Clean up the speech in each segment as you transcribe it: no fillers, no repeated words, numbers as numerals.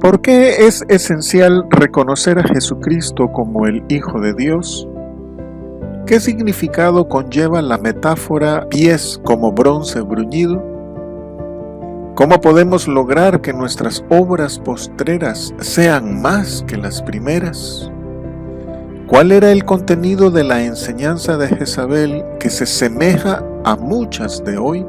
¿Por qué es esencial reconocer a Jesucristo como el Hijo de Dios? ¿Qué significado conlleva la metáfora pies como bronce bruñido? ¿Cómo podemos lograr que nuestras obras postreras sean más que las primeras? ¿Cuál era el contenido de la enseñanza de Jezabel que se semeja a muchas de hoy?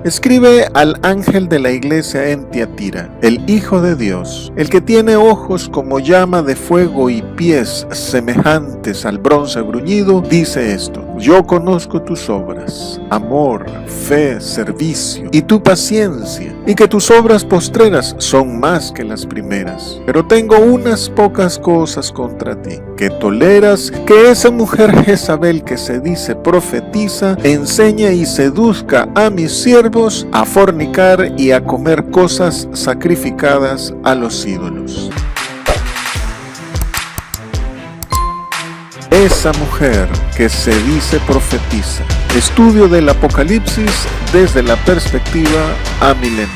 Escribe al ángel de la iglesia en Tiatira, el Hijo de Dios, el que tiene ojos como llama de fuego y pies semejantes al bronce bruñido, dice esto: yo conozco tus obras, amor, fe, servicio y tu paciencia, y que tus obras postreras son más que las primeras. Pero tengo unas pocas cosas contra ti, que toleras que esa mujer Jezabel que se dice profetiza, enseña y seduzca a mis siervos a fornicar y a comer cosas sacrificadas a los ídolos. Esa mujer que se dice profetiza. Estudio del Apocalipsis desde la perspectiva amilenial.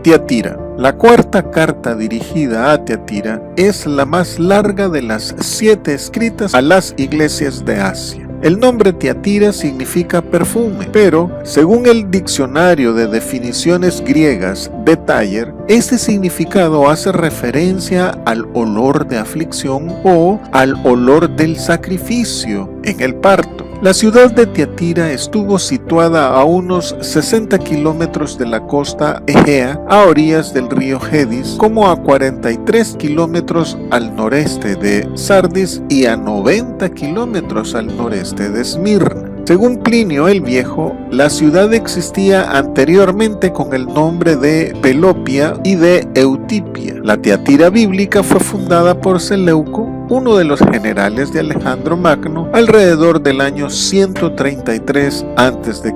Tiatira. La cuarta carta dirigida a Tiatira es la más larga de las 7 escritas a las iglesias de Asia. El nombre Tiatira significa perfume, pero según el diccionario de definiciones griegas de Thayer, este significado hace referencia al olor de aflicción o al olor del sacrificio en el parto. La ciudad de Tiatira estuvo situada a unos 60 kilómetros de la costa Egea, a orillas del río Hedis, como a 43 kilómetros al noreste de Sardis y a 90 kilómetros al noreste de Esmirna. Según Plinio el Viejo, la ciudad existía anteriormente con el nombre de Pelopia y de Eutipia. La Tiatira bíblica fue fundada por Seleuco, uno de los generales de Alejandro Magno, alrededor del año 133 a.C.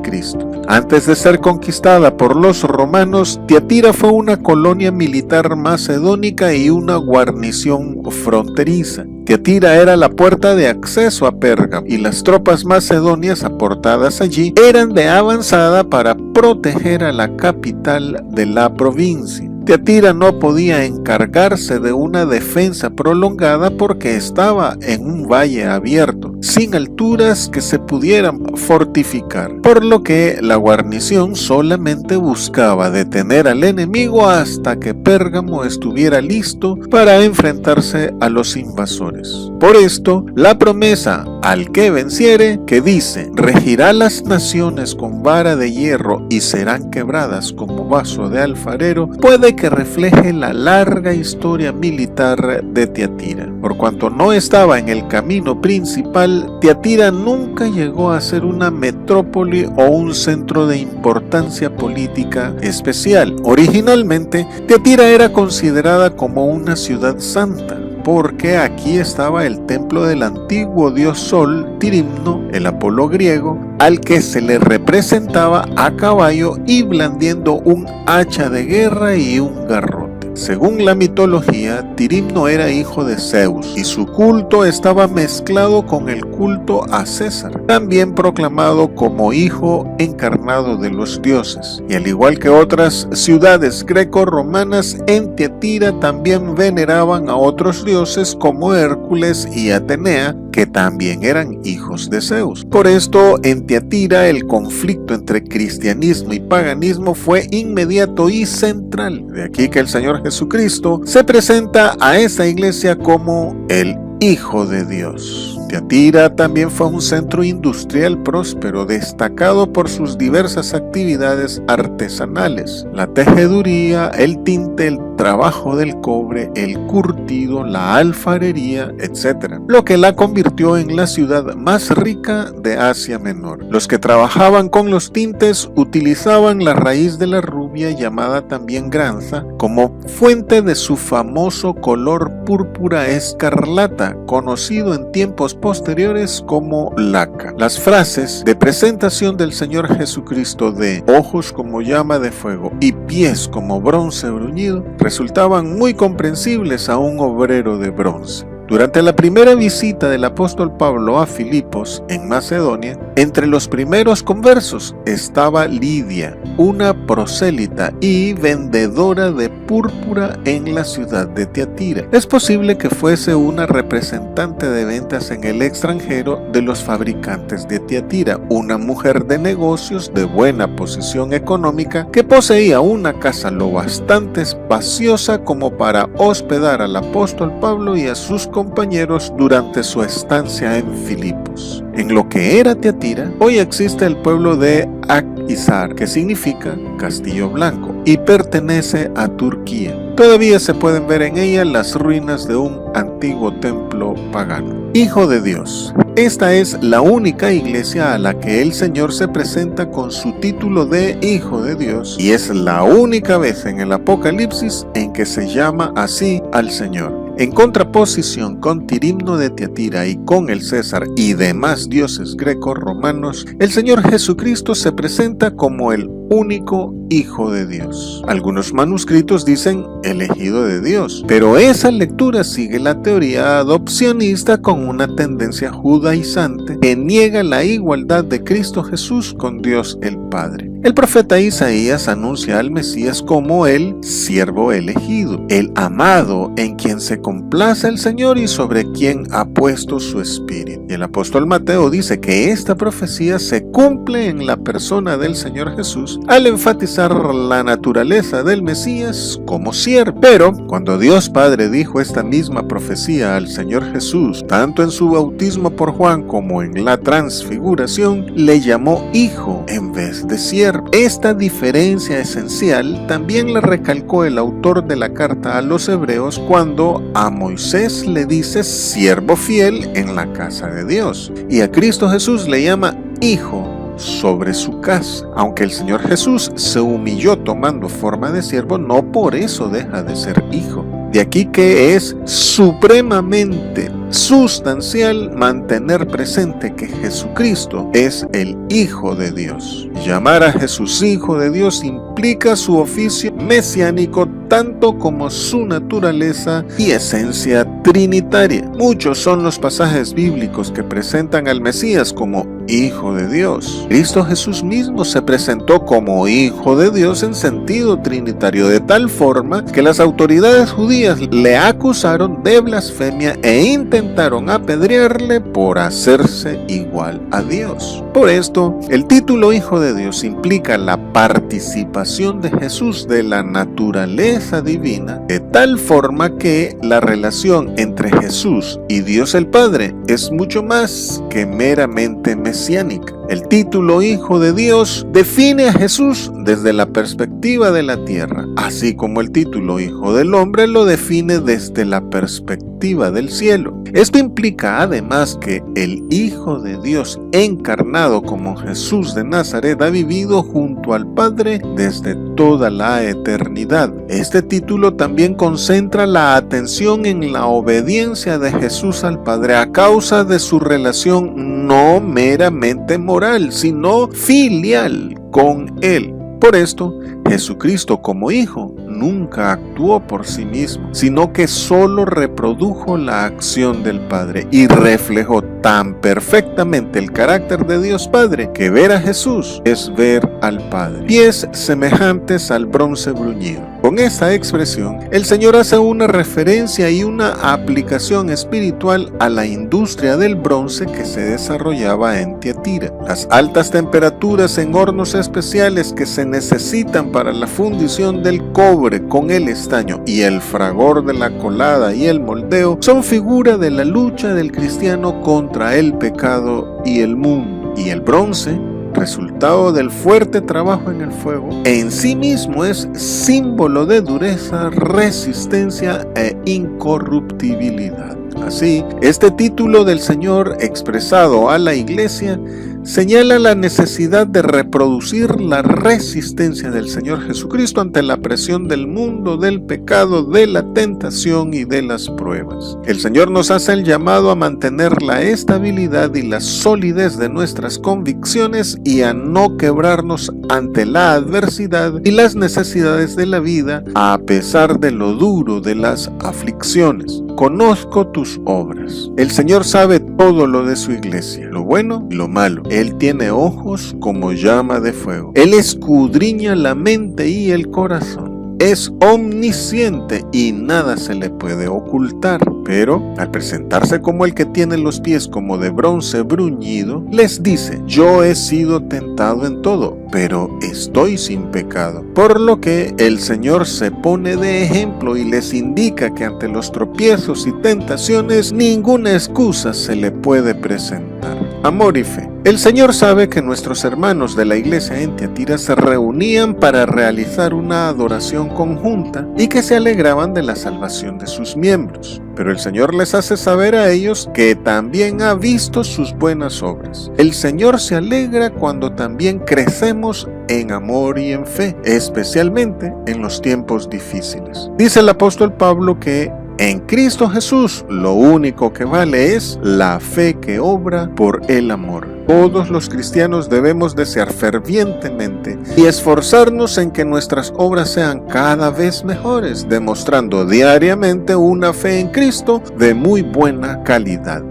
Antes de ser conquistada por los romanos, Tiatira fue una colonia militar macedónica y una guarnición fronteriza. Tiatira era la puerta de acceso a Pérgamo y las tropas macedonias aportadas allí eran de avanzada para proteger a la capital de la provincia. Tiatira no podía encargarse de una defensa prolongada porque estaba en un valle abierto, sin alturas que se pudieran fortificar, por lo que la guarnición solamente buscaba detener al enemigo hasta que Pérgamo estuviera listo para enfrentarse a los invasores. Por esto, la promesa al que venciere, que dice: regirá las naciones con vara de hierro y serán quebradas como vaso de alfarero, puede que refleje la larga historia militar de Tiatira. Por cuanto no estaba en el camino principal, Tiatira nunca llegó a ser una metrópoli o un centro de importancia política especial. Originalmente, Tiatira era considerada como una ciudad santa, porque aquí estaba el templo del antiguo dios Sol, Tirimno, el Apolo griego, al que se le representaba a caballo y blandiendo un hacha de guerra y un garrote. Según la mitología, Tirimno era hijo de Zeus y su culto estaba mezclado con el culto a César, también proclamado como hijo encarnado de los dioses. Y al igual que otras ciudades greco-romanas, en Tiatira también veneraban a otros dioses como Hércules y Atenea, que también eran hijos de Zeus. Por esto, en Tiatira el conflicto entre cristianismo y paganismo fue inmediato y central. De aquí que el Señor Jesucristo se presenta a esa iglesia como el Hijo de Dios. Tiatira también fue un centro industrial próspero, destacado por sus diversas actividades artesanales: la tejeduría, el tinte, el trabajo del cobre, el curtido, la alfarería, etc., lo que la convirtió en la ciudad más rica de Asia Menor. Los que trabajaban con los tintes utilizaban la raíz de la rubia, llamada también granza, como fuente de su famoso color púrpura escarlata, conocido en tiempos posteriores como laca. Las frases de presentación del Señor Jesucristo de ojos como llama de fuego y pies como bronce bruñido resultaban muy comprensibles a un obrero de bronce. Durante la primera visita del apóstol Pablo a Filipos, en Macedonia, entre los primeros conversos estaba Lidia, una prosélita y vendedora de púrpura en la ciudad de Tiatira. Es posible que fuese una representante de ventas en el extranjero de los fabricantes de Tiatira, una mujer de negocios de buena posición económica que poseía una casa lo bastante espaciosa como para hospedar al apóstol Pablo y a sus compañeros durante su estancia en Filipos. En lo que era Tiatira, hoy existe el pueblo de Akhisar, que significa Castillo Blanco, y pertenece a Turquía. Todavía se pueden ver en ella las ruinas de un antiguo templo pagano. Hijo de Dios. Esta es la única iglesia a la que el Señor se presenta con su título de Hijo de Dios, y es la única vez en el Apocalipsis en que se llama así al Señor. En contraposición con Tirimno de Tiatira y con el César y demás dioses greco-romanos, el Señor Jesucristo se presenta como el único Hijo de Dios. Algunos manuscritos dicen elegido de Dios, pero esa lectura sigue la teoría adopcionista con una tendencia judaizante que niega la igualdad de Cristo Jesús con Dios el Padre. El profeta Isaías anuncia al Mesías como el siervo elegido, el amado en quien se complace el Señor y sobre quien ha puesto su espíritu. Y el apóstol Mateo dice que esta profecía se cumple en la persona del Señor Jesús al enfatizar la naturaleza del Mesías como siervo. Pero cuando Dios Padre dijo esta misma profecía al Señor Jesús, tanto en su bautismo por Juan como en la transfiguración, le llamó hijo en vez de siervo. Esta diferencia esencial también la recalcó el autor de la carta a los hebreos cuando a Moisés le dice siervo fiel en la casa de Dios, y a Cristo Jesús le llama hijo sobre su casa. Aunque el Señor Jesús se humilló tomando forma de siervo, no por eso deja de ser hijo. De aquí que es supremamente sustancial mantener presente que Jesucristo es el Hijo de Dios. Llamar a Jesús Hijo de Dios implica su oficio mesiánico tanto como su naturaleza y esencia trinitaria. Muchos son los pasajes bíblicos que presentan al Mesías como Hijo de Dios. Cristo Jesús mismo se presentó como Hijo de Dios en sentido trinitario, de tal forma que las autoridades judías le acusaron de blasfemia e intentaron apedrearle por hacerse igual a Dios. Por esto, el título Hijo de Dios implica la participación de Jesús de la naturaleza divina, de tal forma que la relación entre Jesús y Dios el Padre es mucho más que meramente mesiánica. El título Hijo de Dios define a Jesús desde la perspectiva de la tierra, así como el título Hijo del Hombre lo define desde la perspectiva del cielo. Esto implica además que el Hijo de Dios encarnado como Jesús de Nazaret ha vivido junto al Padre desde toda la eternidad. Este título también concentra la atención en la obediencia de Jesús al Padre a causa de su relación no meramente moral, sino filial con Él. Por esto, Jesucristo como Hijo nunca actuó por sí mismo, sino que solo reprodujo la acción del Padre y reflejó tan perfectamente el carácter de Dios Padre que ver a Jesús es ver al Padre. Pies semejantes al bronce bruñido. Con esta expresión, el Señor hace una referencia y una aplicación espiritual a la industria del bronce que se desarrollaba en Tiatira. Las altas temperaturas en hornos especiales que se necesitan para la fundición del cobre con el estaño y el fragor de la colada y el moldeo son figura de la lucha del cristiano contra el pecado y el mundo. Y el bronce, resultado del fuerte trabajo en el fuego, en sí mismo es símbolo de dureza, resistencia e incorruptibilidad. Así, este título del Señor expresado a la Iglesia señala la necesidad de reproducir la resistencia del Señor Jesucristo ante la presión del mundo, del pecado, de la tentación y de las pruebas. El Señor nos hace el llamado a mantener la estabilidad y la solidez de nuestras convicciones y a no quebrarnos ante la adversidad y las necesidades de la vida a pesar de lo duro de las aflicciones. conozco tus obras. El Señor sabe todo lo de su iglesia, lo bueno y lo malo. Él tiene ojos como llama de fuego. Él escudriña la mente y el corazón. Es omnisciente y nada se le puede ocultar. Pero, al presentarse como el que tiene los pies como de bronce bruñido, les dice: yo he sido tentado en todo, pero estoy sin pecado. Por lo que el Señor se pone de ejemplo y les indica que ante los tropiezos y tentaciones ninguna excusa se le puede presentar. Amor y fe. El Señor sabe que nuestros hermanos de la iglesia en Tiatira se reunían para realizar una adoración conjunta y que se alegraban de la salvación de sus miembros. Pero el Señor les hace saber a ellos que también ha visto sus buenas obras. El Señor se alegra cuando también crecemos en amor y en fe, especialmente en los tiempos difíciles. Dice el apóstol Pablo que en Cristo Jesús lo único que vale es la fe que obra por el amor. Todos los cristianos debemos desear fervientemente y esforzarnos en que nuestras obras sean cada vez mejores, demostrando diariamente una fe en Cristo de muy buena calidad.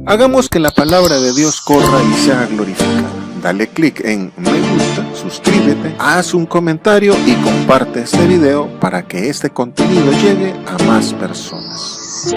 Hagamos que la palabra de Dios corra y sea glorificada. Dale clic en me gusta, suscríbete, haz un comentario y comparte este video para que este contenido llegue a más personas.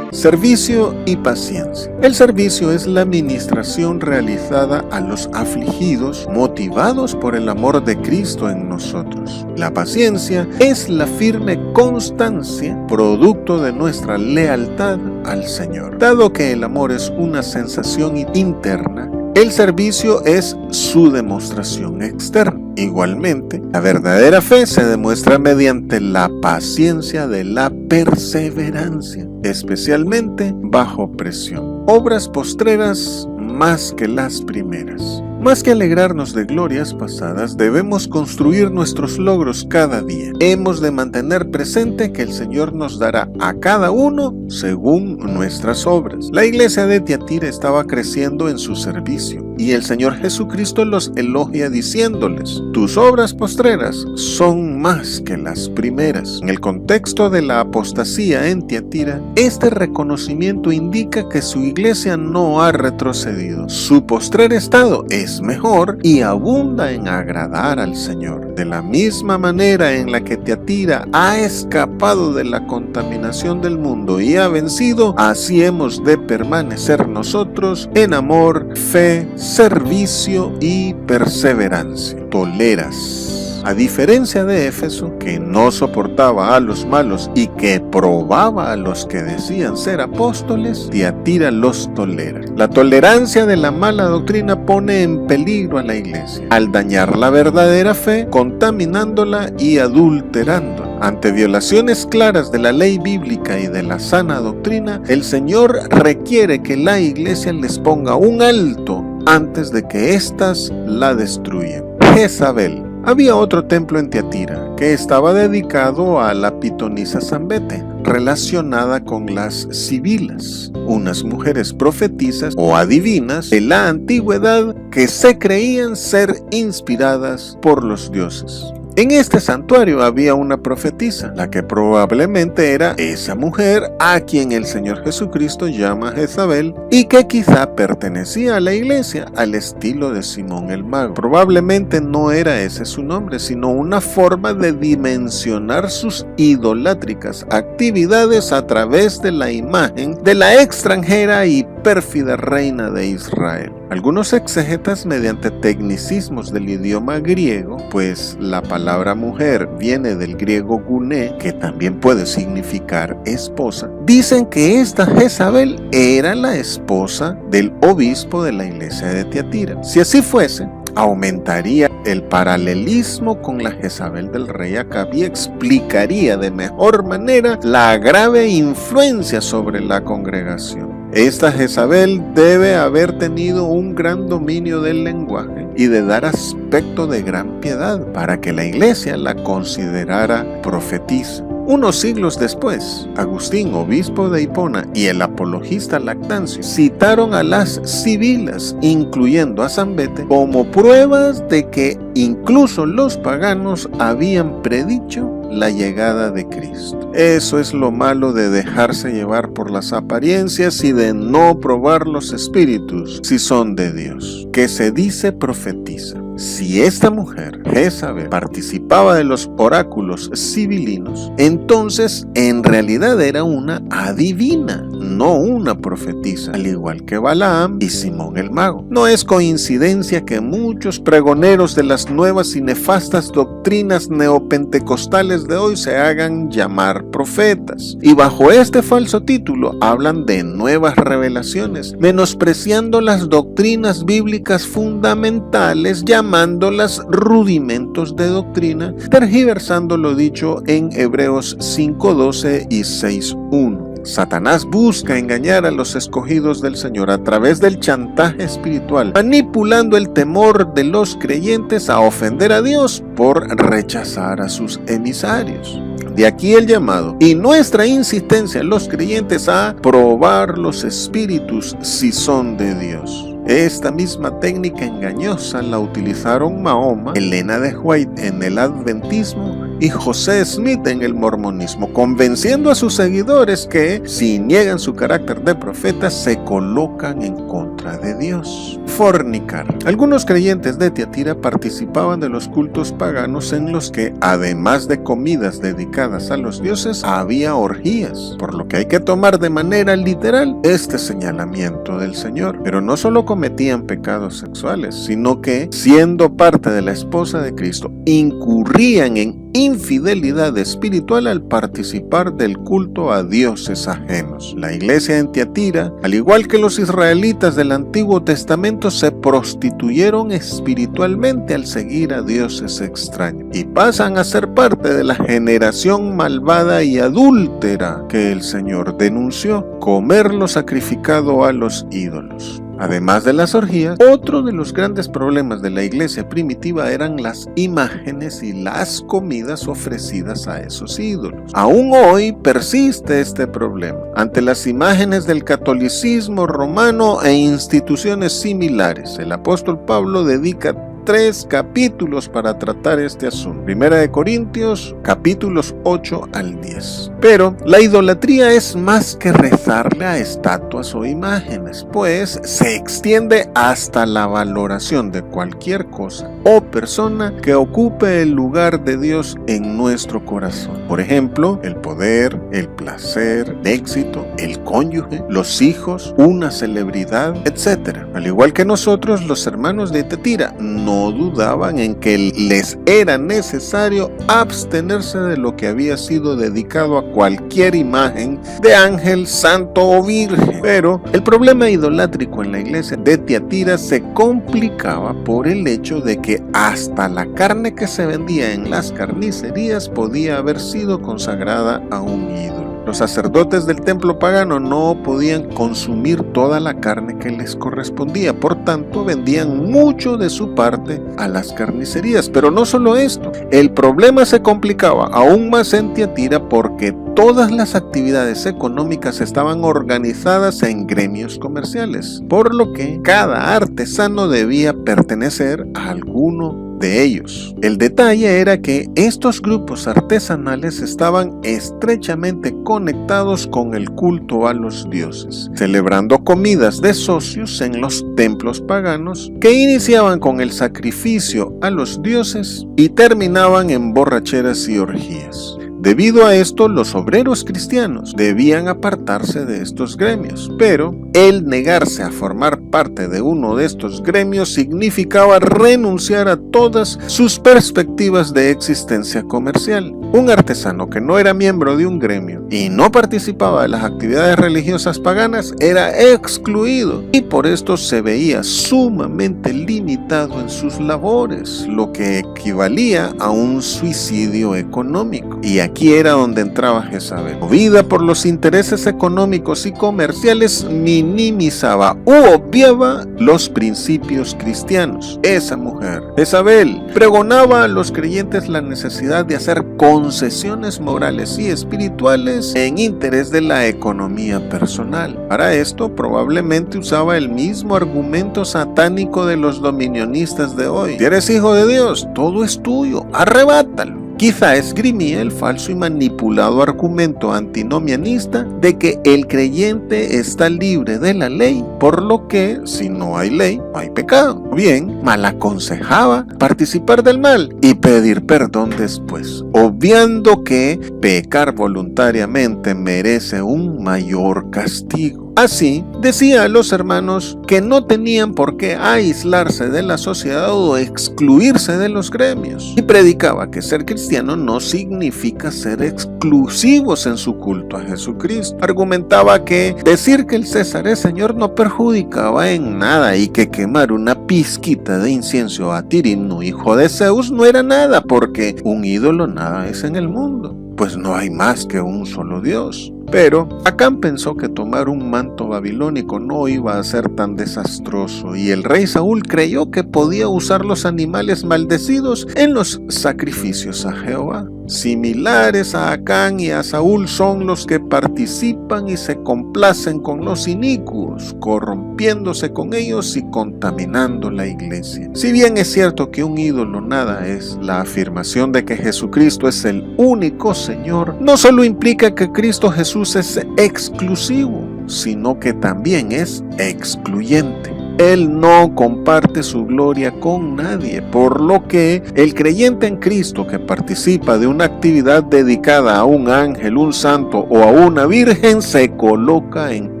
Servicio y paciencia. El servicio es la ministración realizada a los afligidos, motivados por el amor de Cristo en nosotros. La paciencia es la firme constancia, producto de nuestra lealtad al Señor. Dado que el amor es una sensación interna, el servicio es su demostración externa. Igualmente, la verdadera fe se demuestra mediante la paciencia de la perseverancia, especialmente bajo presión. Obras postreras más que las primeras. Más que alegrarnos de glorias pasadas, debemos construir nuestros logros cada día. Hemos de mantener presente que el Señor nos dará a cada uno según nuestras obras. La iglesia de Tiatira estaba creciendo en su servicio y el Señor Jesucristo los elogia diciéndoles: tus obras postreras son más que las primeras. En el contexto de la apostasía en Tiatira, este reconocimiento indica que su iglesia no ha retrocedido. Su postrer estado es mejor y abunda en agradar al Señor. De la misma manera en la que Tiatira ha escapado de la contaminación del mundo y ha vencido, así hemos de permanecer nosotros en amor, fe, servicio y perseverancia. Toleras. A diferencia de Éfeso, que no soportaba a los malos y que probaba a los que decían ser apóstoles, Tiatira los tolera. La tolerancia de la mala doctrina pone en peligro a la iglesia, al dañar la verdadera fe, contaminándola y adulterándola. Ante violaciones claras de la ley bíblica y de la sana doctrina, el Señor requiere que la iglesia les ponga un alto antes de que éstas la destruyan. Jezabel. Había otro templo en Tiatira que estaba dedicado a la pitonisa Zambete, relacionada con las sibilas, unas mujeres profetisas o adivinas de la antigüedad que se creían ser inspiradas por los dioses. En este santuario había una profetisa, la que probablemente era esa mujer a quien el Señor Jesucristo llama Jezabel y que quizá pertenecía a la iglesia al estilo de Simón el Mago. Probablemente no era ese su nombre, sino una forma de dimensionar sus idolátricas actividades a través de la imagen de la extranjera y pérfida reina de Israel. Algunos exégetas, mediante tecnicismos del idioma griego, pues la palabra mujer viene del griego guné, que también puede significar esposa, dicen que esta Jezabel era la esposa del obispo de la iglesia de Tiatira. Si así fuese, aumentaría el paralelismo con la Jezabel del rey Acab y explicaría de mejor manera la grave influencia sobre la congregación. Esta Jezabel debe haber tenido un gran dominio del lenguaje y de dar aspecto de gran piedad para que la iglesia la considerara profetisa. Unos siglos después, Agustín, obispo de Hipona, y el apologista Lactancio citaron a las sibilas, incluyendo a Zambete, como pruebas de que incluso los paganos habían predicho la llegada de Cristo. Eso es lo malo de dejarse llevar por las apariencias y de no probar los espíritus si son de Dios. Que se dice profetiza. Si esta mujer, Jezabel, participaba de los oráculos sibilinos, entonces en realidad era una adivina, no una profetisa, al igual que Balaam y Simón el mago. No es coincidencia que muchos pregoneros de las nuevas y nefastas doctrinas neopentecostales de hoy se hagan llamar profetas, y bajo este falso título hablan de nuevas revelaciones, menospreciando las doctrinas bíblicas fundamentales, llamándolas rudimentos de doctrina, tergiversando lo dicho en Hebreos 5:12 y 6:1. Satanás busca engañar a los escogidos del Señor a través del chantaje espiritual, manipulando el temor de los creyentes a ofender a Dios por rechazar a sus emisarios. De aquí el llamado y nuestra insistencia a los creyentes a probar los espíritus si son de Dios. Esta misma técnica engañosa la utilizaron Mahoma, Elena de White en el adventismo y José Smith en el mormonismo, convenciendo a sus seguidores que, si niegan su carácter de profeta, se colocan en contra de Dios. Fornicar. Algunos creyentes de Tiatira participaban de los cultos paganos en los que, además de comidas dedicadas a los dioses, había orgías, por lo que hay que tomar de manera literal este señalamiento del Señor. Pero no solo cometían pecados sexuales, sino que, siendo parte de la esposa de Cristo, incurrían en infidelidad espiritual al participar del culto a dioses ajenos. La iglesia en Tiatira, al igual que los israelitas del Antiguo Testamento, se prostituyeron espiritualmente al seguir a dioses extraños y pasan a ser parte de la generación malvada y adúltera que el Señor denunció: comer lo sacrificado a los ídolos. Además de las orgías, otro de los grandes problemas de la iglesia primitiva eran las imágenes y las comidas ofrecidas a esos ídolos. Aún hoy persiste este problema ante las imágenes del catolicismo romano e instituciones similares. El apóstol Pablo dedica 3 capítulos para tratar este asunto. Primera de Corintios, capítulos 8 al 10. Pero la idolatría es más que rezarle a estatuas o imágenes, pues se extiende hasta la valoración de cualquier cosa o persona que ocupe el lugar de Dios en nuestro corazón. Por ejemplo, el poder, el placer, el éxito, el cónyuge, los hijos, una celebridad, etc. Al igual que nosotros, los hermanos de Tiatira no dudaban en que les era necesario abstenerse de lo que había sido dedicado a cualquier imagen de ángel, santo o virgen. Pero el problema idolátrico en la iglesia de Tiatira se complicaba por el hecho de que hasta la carne que se vendía en las carnicerías podía haber sido consagrada a un ídolo. Los sacerdotes del templo pagano no podían consumir toda la carne que les correspondía, por tanto vendían mucho de su parte a las carnicerías. Pero no solo esto, el problema se complicaba aún más en Tiatira porque todas las actividades económicas estaban organizadas en gremios comerciales, por lo que cada artesano debía pertenecer a alguno de ellos. El detalle era que estos grupos artesanales estaban estrechamente conectados con el culto a los dioses, celebrando comidas de socios en los templos paganos que iniciaban con el sacrificio a los dioses y terminaban en borracheras y orgías. Debido a esto, los obreros cristianos debían apartarse de estos gremios, pero el negarse a formar parte de uno de estos gremios significaba renunciar a todas sus perspectivas de existencia comercial. Un artesano que no era miembro de un gremio y no participaba de las actividades religiosas paganas era excluido y por esto se veía sumamente limitado en sus labores, lo que equivalía a un suicidio económico. Y aquí era donde entraba Jezabel. Movida por los intereses económicos y comerciales, minimizaba minimizaba u obviaba los principios cristianos. Esa mujer, Jezabel, pregonaba a los creyentes la necesidad de hacer concesiones morales y espirituales en interés de la economía personal. Para esto probablemente usaba el mismo argumento satánico de los dominionistas de hoy. Si eres hijo de Dios, todo es tuyo, arrebátalo. Quizá esgrimía el falso y manipulado argumento antinomianista de que el creyente está libre de la ley, por lo que si no hay ley, no hay pecado. Bien, mal aconsejaba participar del mal y pedir perdón después, obviando que pecar voluntariamente merece un mayor castigo. Así, decía a los hermanos que no tenían por qué aislarse de la sociedad o excluirse de los gremios, y predicaba que ser cristiano no significa ser exclusivos en su culto a Jesucristo. Argumentaba que decir que el César es Señor no perjudicaba en nada y que quemar una pizquita de incienso a Tirino, hijo de Zeus, no era nada, porque un ídolo nada es en el mundo, pues no hay más que un solo Dios. Pero Acán pensó que tomar un manto babilónico no iba a ser tan desastroso, y el rey Saúl creyó que podía usar los animales maldecidos en los sacrificios a Jehová. Similares a Acán y a Saúl son los que participan y se complacen con los inicuos, corrompiéndose con ellos y contaminando la iglesia. Si bien es cierto que un ídolo nada es, la afirmación de que Jesucristo es el único Señor no solo implica que Cristo Jesús es exclusivo, sino que también es excluyente. Él no comparte su gloria con nadie, por lo que el creyente en Cristo que participa de una actividad dedicada a un ángel, un santo o a una virgen se coloca en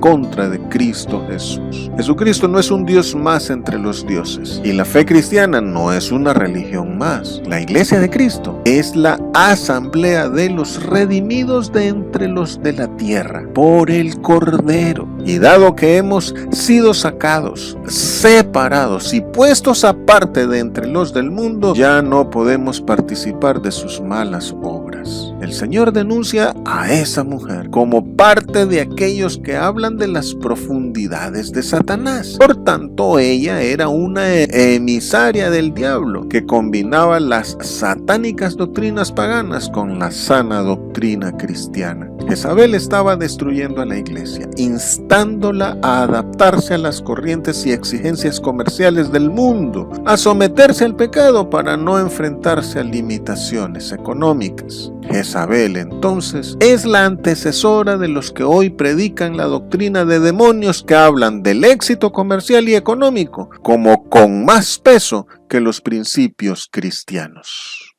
contra de Cristo Jesús. Jesucristo no es un Dios más entre los dioses, y la fe cristiana no es una religión más. La iglesia de Cristo es la asamblea de los redimidos de entre los de la tierra por el Cordero. Y dado que hemos sido sacados, separados y puestos aparte de entre los del mundo, ya no podemos participar de sus malas obras. El Señor denuncia a esa mujer como parte de aquellos que hablan de las profundidades de Satanás. Por tanto, ella era una emisaria del diablo que combinaba las satánicas doctrinas paganas con la sana doctrina cristiana. Jezabel estaba destruyendo a la iglesia, instándola a adaptarse a las corrientes y exigencias comerciales del mundo, a someterse al pecado para no enfrentarse a limitaciones económicas. Jezabel, entonces, es la antecesora de los que hoy predican la doctrina de demonios que hablan del éxito comercial y económico como con más peso que los principios cristianos.